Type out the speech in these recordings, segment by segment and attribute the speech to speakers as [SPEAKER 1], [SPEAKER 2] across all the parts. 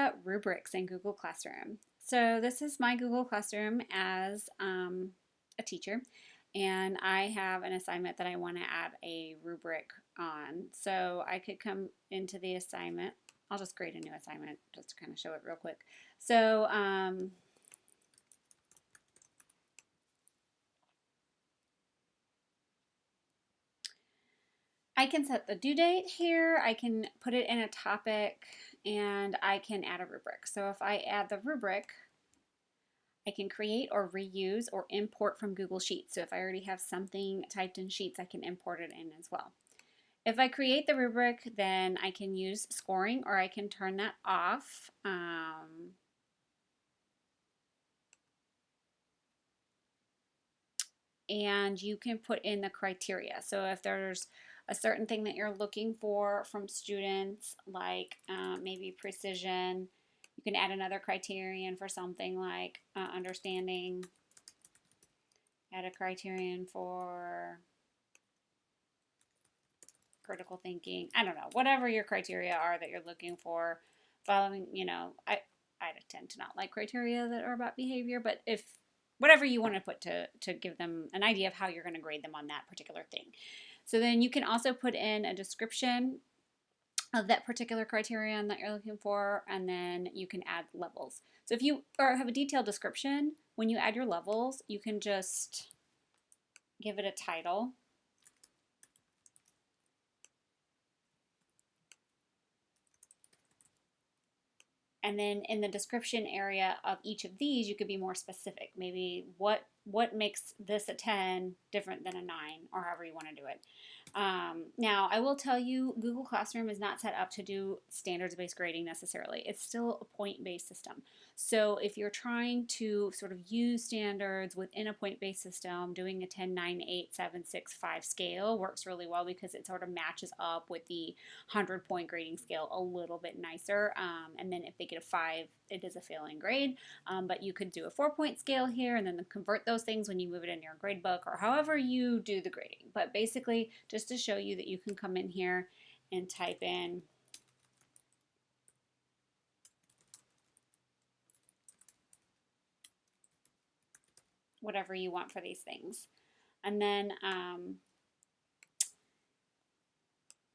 [SPEAKER 1] about rubrics in Google Classroom. So this is my Google Classroom as a teacher, and I have an assignment that I want to add a rubric on. So I could come into the assignment. I'll just create a new assignment just to kind of show it real quick. So I can set the due date here. I can put it in a topic, and I can add a rubric. So if I add the rubric, I can create or reuse or import from Google Sheets. So if I already have something typed in Sheets, I can import it in as well. If I create the rubric, then I can use scoring, or I can turn that off. And you can put in the criteria. So if there's a certain thing that you're looking for from students, like maybe precision, you can add another criterion for something like understanding, add a criterion for critical thinking. I don't know, whatever your criteria are that you're looking for. Following, I tend to not like criteria that are about behavior, but if whatever you want to put to give them an idea of how you're going to grade them on that particular thing. So then you can also put in a description of that particular criterion that you're looking for, and then you can add levels. So if you have a detailed description, when you add your levels, you can just give it a title. And then in the description area of each of these, you could be more specific. Maybe what makes this a 10 different than a 9, or however you want to do it. Now, I will tell you, Google Classroom is not set up to do standards-based grading necessarily. It's still a point-based system. So if you're trying to sort of use standards within a point-based system, doing a 10, 9, 8, 7, 6, 5 scale works really well because it sort of matches up with the 100-point grading scale a little bit nicer. And then if they get a 5, it is a failing grade. But you could do a 4-point scale here and then convert those things when you move it in your grade book, or however you do the grading. But basically, just to show you that you can come in here and type in whatever you want for these things. And then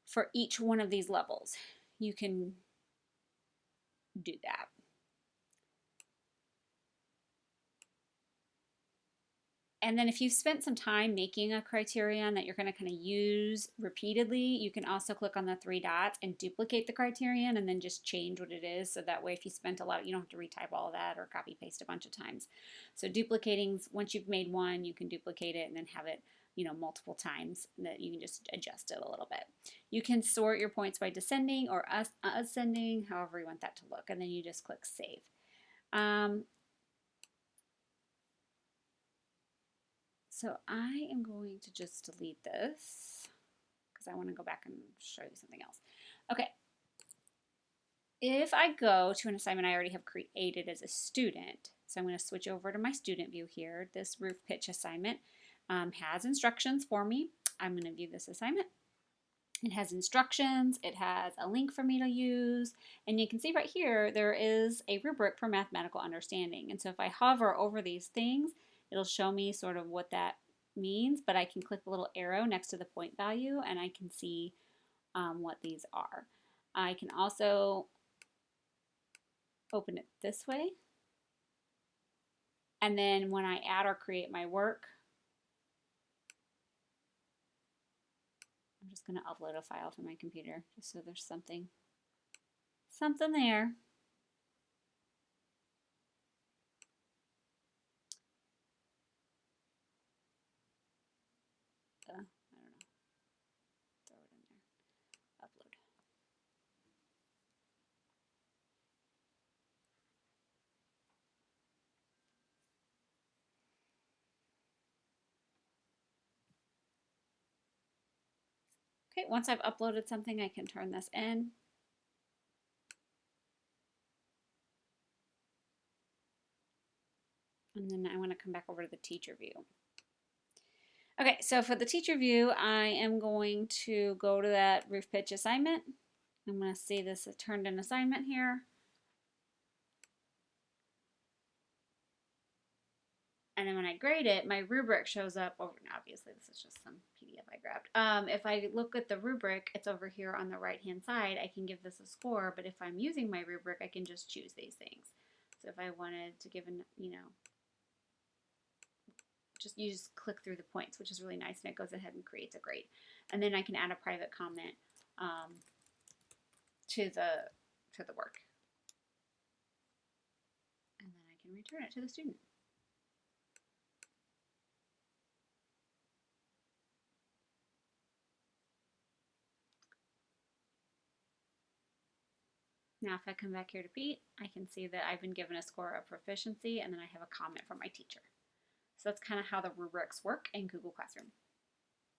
[SPEAKER 1] for each one of these levels, you can do that. And then if you've spent some time making a criterion that you're going to kind of use repeatedly, you can also click on the 3 dots and duplicate the criterion and then just change what it is. So that way if you spent a lot, you don't have to retype all of that or copy paste a bunch of times. So duplicating, once you've made one, you can duplicate it and then have it multiple times, that you can just adjust it a little bit. You can sort your points by descending or ascending, however you want that to look, and then you just click save. So I am going to just delete this because I want to go back and show you something else. Okay. If I go to an assignment I already have created as a student, so I'm going to switch over to my student view here. This roof pitch assignment has instructions for me. I'm going to view this assignment. It has instructions, it has a link for me to use, and you can see right here there is a rubric for mathematical understanding. And so if I hover over these things, it'll show me sort of what that means, but I can click the little arrow next to the point value and I can see what these are. I can also open it this way, and then when I add or create my work, I'm just going to upload a file from my computer just so there's something there. I don't know. Throw it in there. Upload. Okay, once I've uploaded something, I can turn this in. And then I want to come back over to the teacher view. Okay, so for the teacher view, I am going to go to that roof pitch assignment. I'm going to see this turned in assignment here. And then when I grade it, my rubric shows up over, now obviously this is just some PDF I grabbed. If I look at the rubric, it's over here on the right-hand side. I can give this a score, but if I'm using my rubric, I can just choose these things. So if I wanted to give an, you just click through the points, which is really nice, and it goes ahead and creates a grade. And then I can add a private comment to the work. And then I can return it to the student. Now if I come back here to Pete, I can see that I've been given a score of proficiency, and then I have a comment from my teacher. So that's kind of how the rubrics work in Google Classroom.